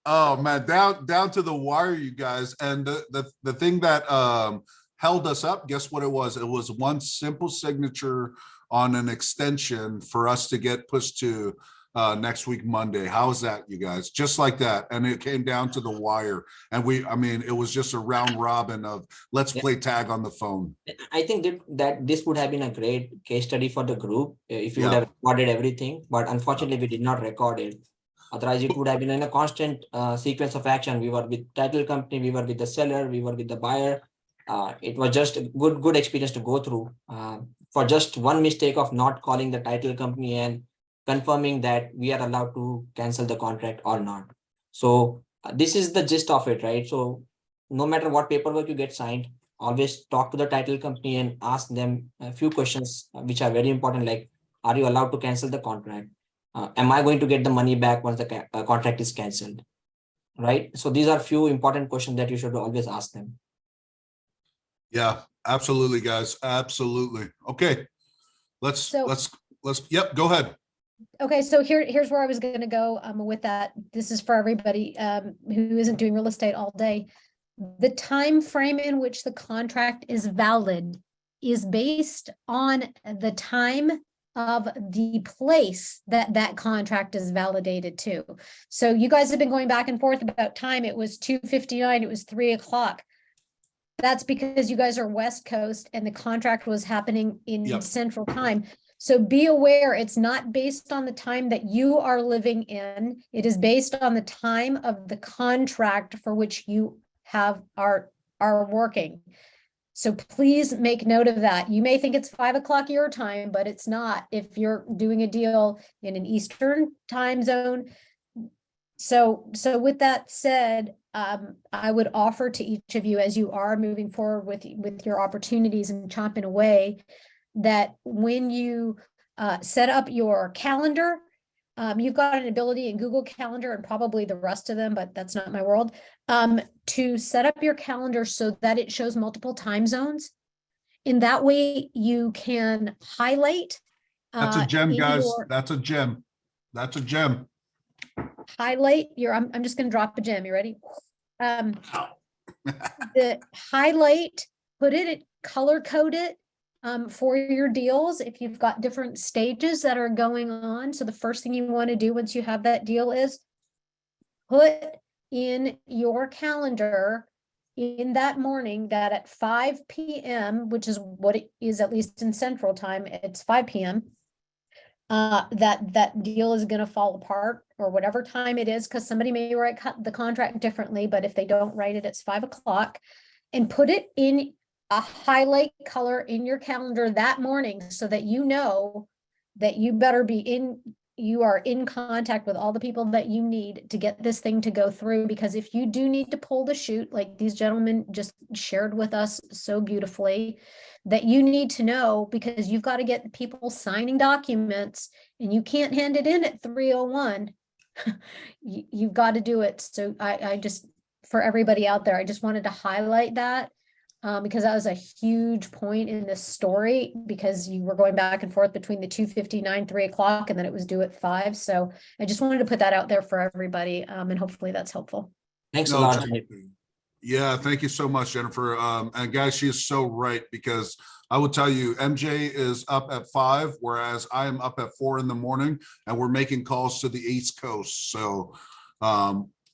Oh man, down to the wire, you guys. And the thing that held us up, guess what it was? It was one simple signature on an extension for us to get pushed to next week, Monday. How's that, you guys? Just like that. And it came down to the wire. And it was just a round robin of let's play tag on the phone. I think that this would have been a great case study for the group if you would have recorded everything, but unfortunately we did not record it. Otherwise, it would have been in a constant sequence of action. We were with title company, we were with the seller, we were with the buyer. It was just a good experience to go through. For just one mistake of not calling the title company and confirming that we are allowed to cancel the contract or not. So this is the gist of it, right? So no matter what paperwork you get signed, always talk to the title company and ask them a few questions, which are very important, like, are you allowed to cancel the contract? Am I going to get the money back once the contract is canceled? Right? So these are few important questions that you should always ask them. Yeah, absolutely, guys. Absolutely. Okay. Let's yep, go ahead. Okay, so here's where I was going to go with that. This is for everybody who isn't doing real estate all day. The time frame in which the contract is valid is based on the time of the place that contract is validated to. So you guys have been going back and forth about time. It was 2:59, it was 3 o'clock. That's because you guys are West Coast and the contract was happening in Central Time. So be aware, it's not based on the time that you are living in. It is based on the time of the contract for which you are working. So please make note of that. You may think it's 5 o'clock your time, but it's not. If you're doing a deal in an Eastern time zone, So with that said, I would offer to each of you, as you are moving forward with your opportunities and chomping away, that when you set up your calendar, you've got an ability in Google Calendar and probably the rest of them, but that's not my world, to set up your calendar so that it shows multiple time zones. In that way, you can highlight. That's a gem, in guys. your- That's a gem. That's a gem. highlight your, I'm just gonna drop a gem. You ready? The highlight, put it, color code it for your deals if you've got different stages that are going on. So the first thing you want to do once you have that deal is put in your calendar in that morning that at 5 p.m., which is what it is, at least in Central Time, it's 5 p.m. That deal is going to fall apart or whatever time it is, because somebody may write the contract differently, but if they don't write it, it's 5 o'clock, and put it in a highlight color in your calendar that morning so that you know that you better be in, you are in contact with all the people that you need to get this thing to go through. Because if you do need to pull the chute, like these gentlemen just shared with us so beautifully, that you need to know, because you've got to get people signing documents and you can't hand it in at 3:01. You've got to do it. So I just, for everybody out there, I just wanted to highlight that. Because that was a huge point in this story, because you were going back and forth between the 2:59, 3 o'clock, and then it was due at 5. So I just wanted to put that out there for everybody. And hopefully that's helpful. Thanks a No, lot. yeah, thank you so much, Jennifer. And guys, she is so right, because I will tell you, MJ is up at 5, whereas I am up at 4 in the morning, and we're making calls to the East Coast. So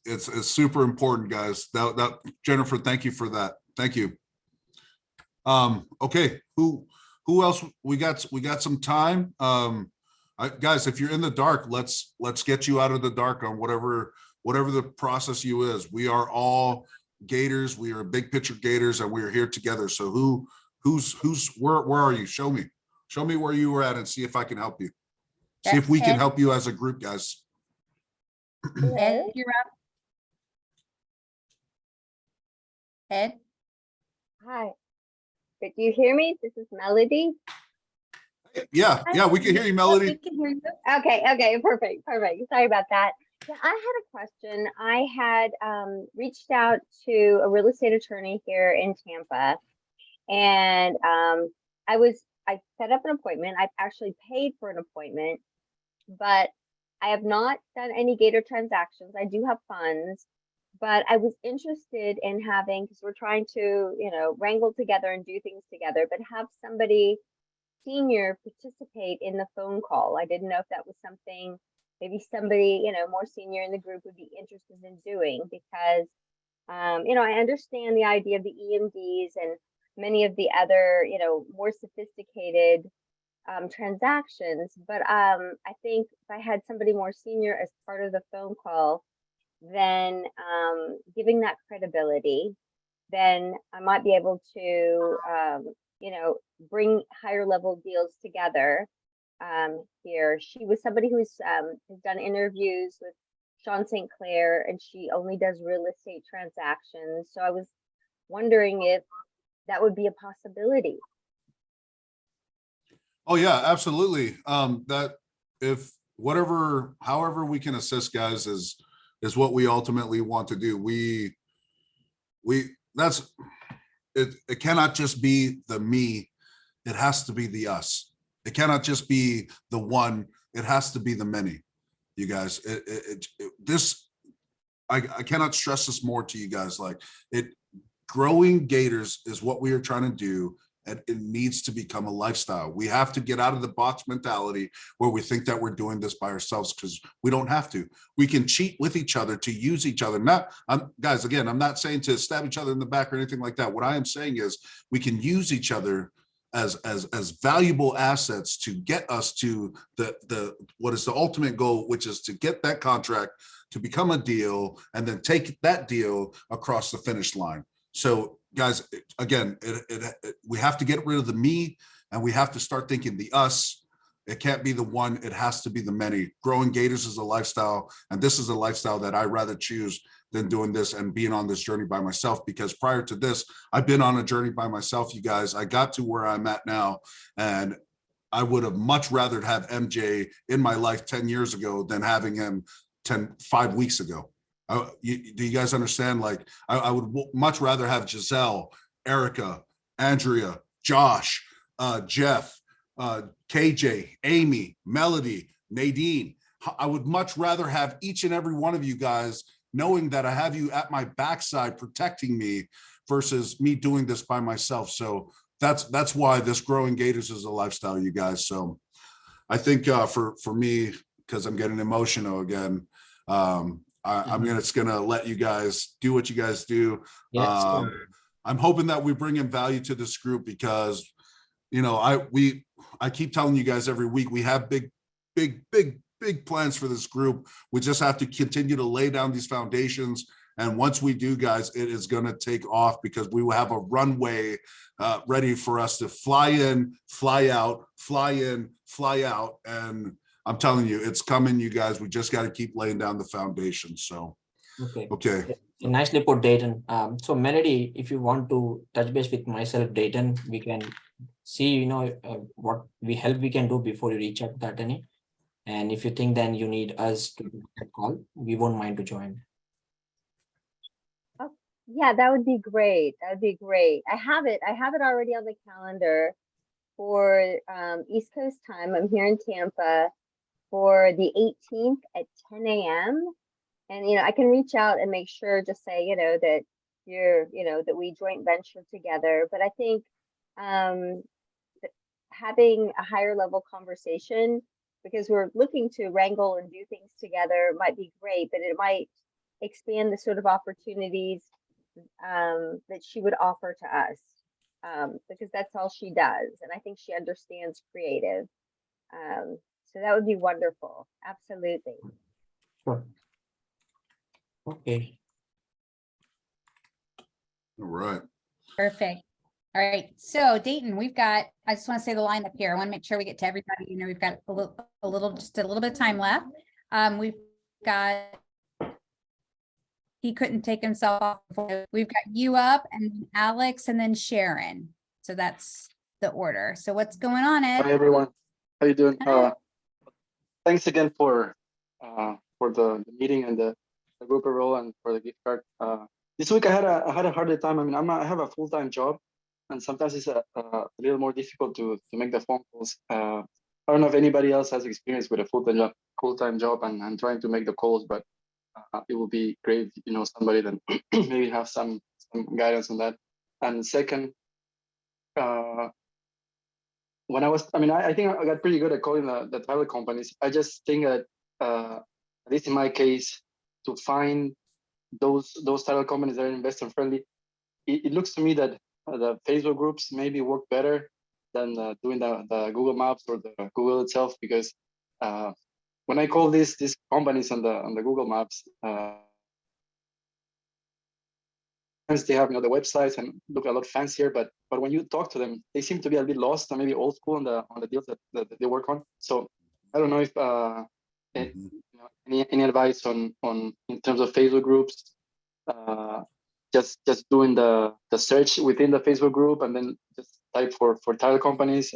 it's super important, guys. That Jennifer, thank you for that. Thank you. Okay, who else? We got some time. Guys, if you're in the dark, let's get you out of the dark on whatever the process you is. We are all Gators. We are big picture Gators, and we are here together. So where are you? Show me where you were at, and see if I can help you. See if we can help you as a group, guys. Ed, you're up. Ed? Hi. Do you hear me? This is Melody. Yeah, we can hear you, Melody. We can hear you. Okay, perfect. Sorry about that. Yeah, I had a question. I had reached out to a real estate attorney here in Tampa, and I set up an appointment. I've actually paid for an appointment, but I have not done any Gator transactions. I do have funds, but I was interested in having, because we're trying to, wrangle together and do things together, but have somebody senior participate in the phone call. I didn't know if that was something maybe somebody, more senior in the group would be interested in doing, because, I understand the idea of the EMDs and many of the other, more sophisticated transactions. But I think if I had somebody more senior as part of the phone call, then giving that credibility, then I might be able to, bring higher level deals together here. She was somebody who's has done interviews with Sean St. Clair, and she only does real estate transactions. So I was wondering if that would be a possibility. Oh yeah, absolutely. That if however we can assist, guys, is what we ultimately want to do. It cannot just be the me, it has to be the us. It cannot just be the one, it has to be the many. You guys, I cannot stress this more to you guys. Like, growing Gators is what we are trying to do, and it needs to become a lifestyle. We have to get out of the box mentality where we think that we're doing this by ourselves, because we don't have to. We can cheat with each other to use each other. Guys, again, I'm not saying to stab each other in the back or anything like that. What I am saying is we can use each other as valuable assets to get us to the what is the ultimate goal, which is to get that contract to become a deal, and then take that deal across the finish line. So guys, again, we have to get rid of the me, and we have to start thinking the us. It can't be the one, it has to be the many. Growing Gators is a lifestyle, and this is a lifestyle that I rather choose than doing this and being on this journey by myself, because prior to this, I've been on a journey by myself, you guys. I got to where I'm at now, and I would have much rather have MJ in my life 10 years ago than having him 5 weeks ago. Do you guys understand? Like, I would much rather have Giselle, Erica, Andrea, Josh, Jeff, KJ, Amy, Melody, Nadine. I would much rather have each and every one of you guys knowing that I have you at my backside protecting me versus me doing this by myself. So that's why this Growing Gators is a lifestyle, you guys. So I think for me, because I'm getting emotional again, I'm just gonna let you guys do what you guys do. Yeah. I'm hoping that we bring in value to this group, because you know, I keep telling you guys every week, we have big plans for this group. We just have to continue to lay down these foundations. And once we do, guys, it is going to take off, because we will have a runway ready for us to fly in, fly out, fly in, fly out. And I'm telling you, it's coming, you guys. We just got to keep laying down the foundation. So, okay. Nicely put, Dayton. So Melody, if you want to touch base with myself, Dayton, we can see, you know, what we can do before you reach out to the attorney. And if you think then you need us to do that call, we won't mind to join. Oh, yeah, that would be great. That would be great. I have it already on the calendar for East Coast time. I'm here in Tampa for the 18th at 10 a.m. And, you know, I can reach out and make sure, just say, you know, that you're, you know, that we joint venture together. But I think having a higher level conversation, because we're looking to wrangle and do things together, might be great, but it might expand the sort of opportunities that she would offer to us, because that's all she does. And I think she understands creative. So that would be wonderful. Absolutely. Sure. Okay. All right. Perfect. All right. So Dayton, I just want to say the lineup here. I want to make sure we get to everybody. You know, we've got just a little bit of time left. We've got, he couldn't take himself off before. We've got you up, and then Alex, and then Sharon. So that's the order. So what's going on, Ed? Hi everyone, how you doing? Thanks again for the meeting and the group role and for the gift card. This week I had a harder time. I mean, I have a full-time job, and sometimes it's a little more difficult to make the phone calls. I don't know if anybody else has experience with a full-time job and trying to make the calls, but it would be great, you know, somebody that maybe have some guidance on that. And second, when I think I got pretty good at calling the title companies. I just think that at least in my case, to find those title companies that are investor friendly, it looks to me that the Facebook groups maybe work better than doing the Google Maps or the Google itself, because when I call these companies on the Google Maps, they have, you know, the websites and look a lot fancier, but when you talk to them, they seem to be a bit lost and maybe old school on the deals that they work on. So I don't know if you know, any advice on in terms of Facebook groups, just doing the search within the Facebook group and then just type for title companies.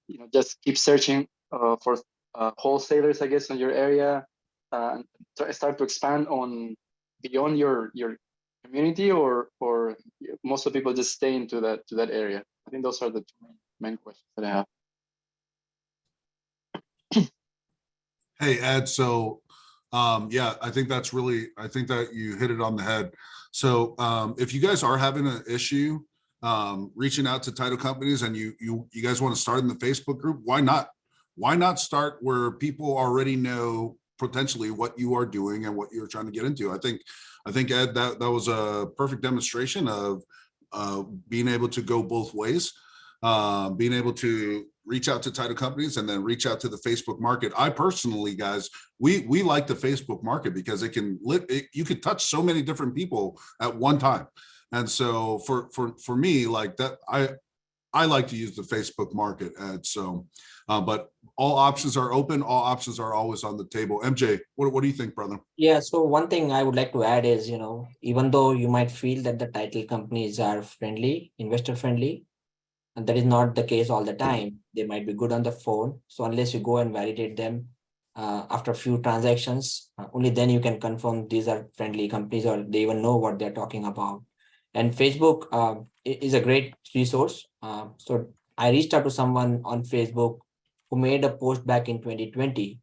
You know, just keep searching for wholesalers, I guess, in your area, and start to expand on beyond your community, or most of the people just stay into that area. I think those are the two main questions that I have. Hey, Ed. So, yeah, I think that you hit it on the head. So, if you guys are having an issue reaching out to title companies, and you guys want to start in the Facebook group, why not? Why not start where people already know potentially what you are doing and what you're trying to get into? I think Ed, that was a perfect demonstration of being able to go both ways, being able to reach out to title companies and then reach out to the Facebook market. I personally, guys, we like the Facebook market because you could touch so many different people at one time. And so for me, like that, I like to use the Facebook market ad. So, but all options are open. All options are always on the table. MJ, what do you think, brother? Yeah, so one thing I would like to add is, even though you might feel that the title companies are friendly, investor friendly, and that is not the case all the time. They might be good on the phone. So unless you go and validate them after a few transactions, only then you can confirm these are friendly companies or they even know what they're talking about. And Facebook is a great resource. So I reached out to someone on Facebook who made a post back in 2020.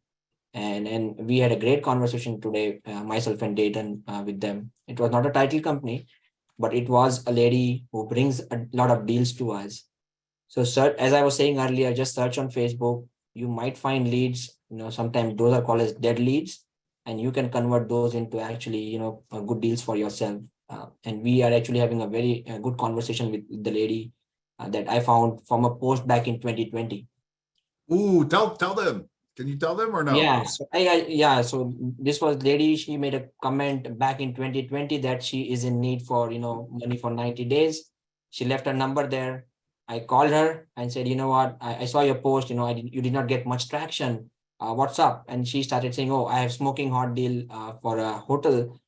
And we had a great conversation today, myself and Dayton with them. It was not a title company, but it was a lady who brings a lot of deals to us. So search, as I was saying earlier, just search on Facebook. You might find leads, sometimes those are called as dead leads, and you can convert those into actually, good deals for yourself. And we are actually having a very good conversation with the lady that I found from a post back in 2020. Ooh, tell them. Can you tell them or no? Yeah, so this was lady, she made a comment back in 2020 that she is in need for, money for 90 days. She left her number there. I called her and said, you know what, I saw your post, you did not get much traction. What's up? And she started saying, oh, I have smoking hot deal for a hotel.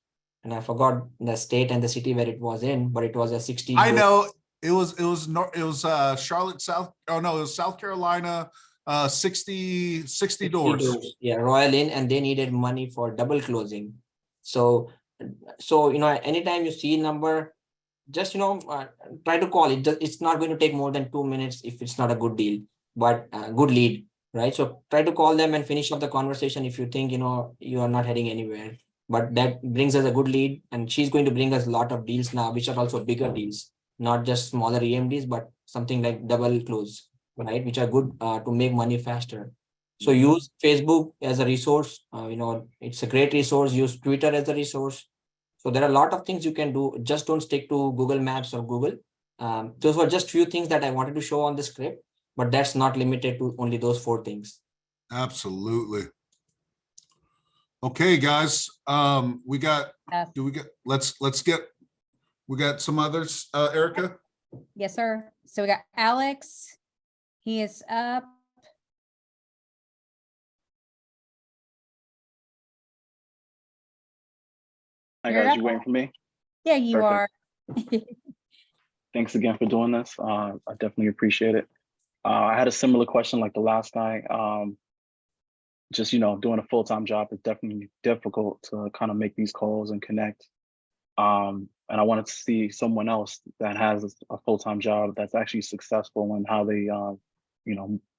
And I forgot the state and the city where it was in, but it was a 60. I know it was Charlotte, it was South Carolina, 60 doors. Yeah, Royal Inn, and they needed money for double closing. So anytime you see a number, just try to call it. It's not going to take more than 2 minutes if it's not a good deal, but good lead, right? So try to call them and finish up the conversation if you think you are not heading anywhere. But that brings us a good lead, and she's going to bring us a lot of deals now, which are also bigger deals, not just smaller EMDs, but something like double close, right? Which are good to make money faster. So use Facebook as a resource. It's a great resource. Use Twitter as a resource. So there are a lot of things you can do. Just don't stick to Google Maps or Google. Those were just few things that I wanted to show on the script, but that's not limited to only those 4 things. Absolutely. Okay, guys. We got some others, Erica? Yes, sir. So we got Alex. He is up. Hi You're guys, up. you waiting for me? Yeah, you Perfect. are. Thanks again for doing this. I definitely appreciate it. I had a similar question like the last guy. Just, doing a full-time job is definitely difficult to kind of make these calls and connect. And I wanted to see someone else that has a full-time job that's actually successful and how they,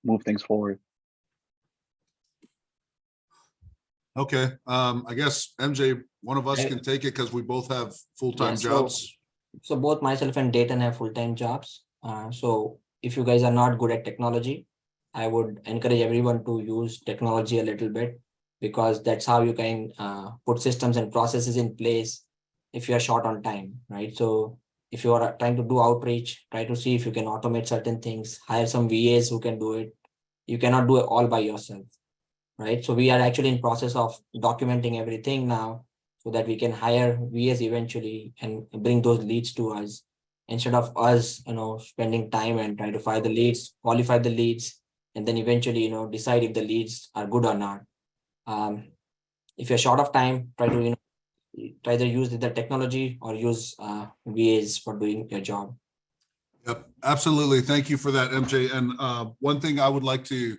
move things forward. Okay. I guess MJ, one of us can take it because we both have full-time jobs. So both myself and Dayton have full-time jobs. So if you guys are not good at technology, I would encourage everyone to use technology a little bit, because that's how you can put systems and processes in place if you are short on time, right? So if you are trying to do outreach, try to see if you can automate certain things, hire some VAs who can do it. You cannot do it all by yourself, right? So we are actually in process of documenting everything now so that we can hire VAs eventually and bring those leads to us, instead of us, spending time and try to find the leads, qualify the leads, and then eventually, decide if the leads are good or not. If you're short of time, try to, either use the technology or use VAs for doing your job. Yep, absolutely. Thank you for that, MJ. And one thing I would like to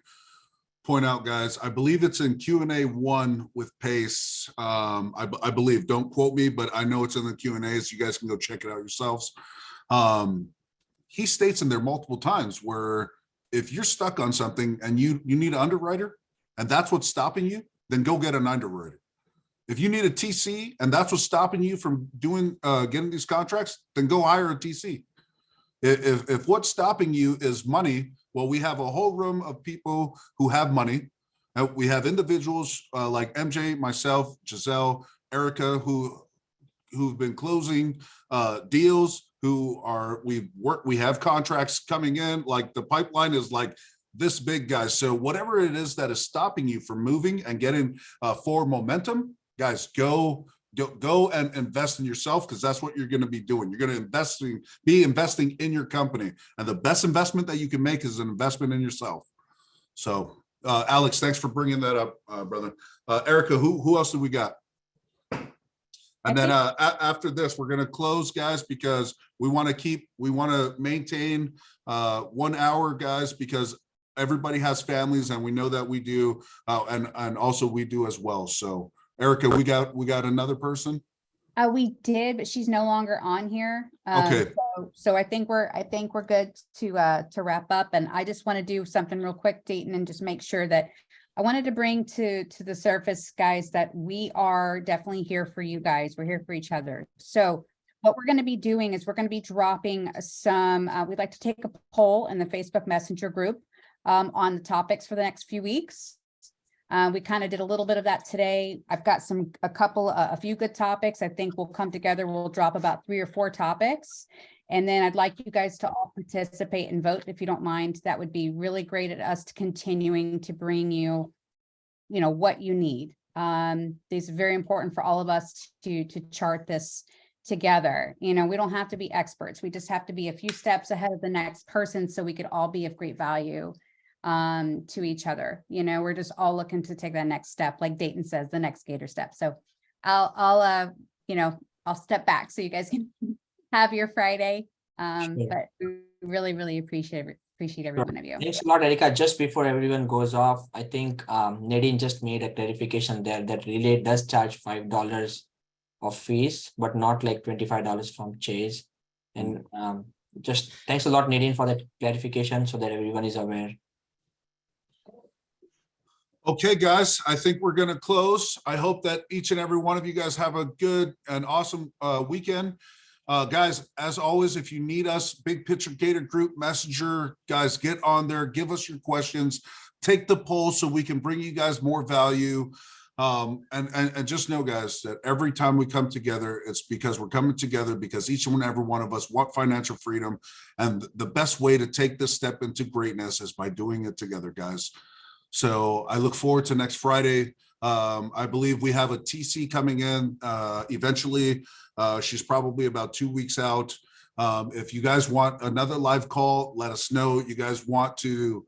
point out, guys, I believe it's in Q&A 1 with Pace. I believe, don't quote me, but I know it's in the Q&A, so you guys can go check it out yourselves. He states in there multiple times where if you're stuck on something and you need an underwriter and that's what's stopping you, then go get an underwriter. If you need a TC and that's what's stopping you from getting these contracts, then go hire a TC. If what's stopping you is money, well, we have a whole room of people who have money. We have individuals like MJ, myself, Giselle, Erica, who've been closing deals, we have contracts coming in, like the pipeline is like this big, guys. So whatever it is that is stopping you from moving and getting forward momentum, guys, go go and invest in yourself, because that's what you're going to be doing. You're going to be investing in your company, and the best investment that you can make is an investment in yourself. So, Alex, thanks for bringing that up, brother. Erica, who else do we got? And then after this, we're going to close, guys, because we want to maintain 1 hour, guys, because everybody has families, and we know that we do, and also we do as well. So, Erica, we got another person. We did, but she's no longer on here. Okay. So I think we're good to wrap up. And I just want to do something real quick, Dayton, and just make sure that I wanted to bring to the surface, guys, that we are definitely here for you guys. We're here for each other. So what we're going to be doing is we're going to be dropping some, we'd like to take a poll in the Facebook Messenger group on the topics for the next few weeks. We kind of did a little bit of that today. I've got a few good topics. I think we'll come together. We'll drop about 3 or 4 topics. And then I'd like you guys to all participate and vote if you don't mind. That would be really great at us continuing to bring you, what you need. These are very important for all of us to chart this together. We don't have to be experts. We just have to be a few steps ahead of the next person so we could all be of great value to each other. We're just all looking to take that next step, like Dayton says, the next Gator step. So I'll step back so you guys can have your Friday. Sure. But we really appreciate every one of you. Thanks a lot, Erica. Just before everyone goes off, I think Nadine just made a clarification there that Relay does charge $5 of fees, but not like $25 from Chase. And just thanks a lot, Nadine, for that clarification so that everyone is aware. Okay, guys, I think we're going to close. I hope that each and every one of you guys have a good and awesome weekend. Guys, as always, if you need us, Big Picture Gator Group Messenger, guys, get on there, give us your questions, take the poll so we can bring you guys more value. And just know, guys, that every time we come together, it's because we're coming together because each and every one of us want financial freedom. And the best way to take this step into greatness is by doing it together, guys. So I look forward to next Friday. I believe we have a TC coming in eventually. She's probably about 2 weeks out. If you guys want another live call, let us know. You guys want to,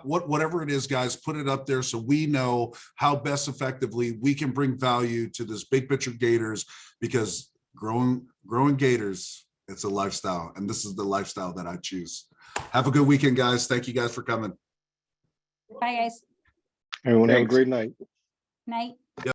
whatever it is, guys, put it up there so we know how best effectively we can bring value to this Big Picture Gators, because growing Gators, it's a lifestyle. And this is the lifestyle that I choose. Have a good weekend, guys. Thank you guys for coming. Bye, guys. Everyone have a Thanks. great night. Night.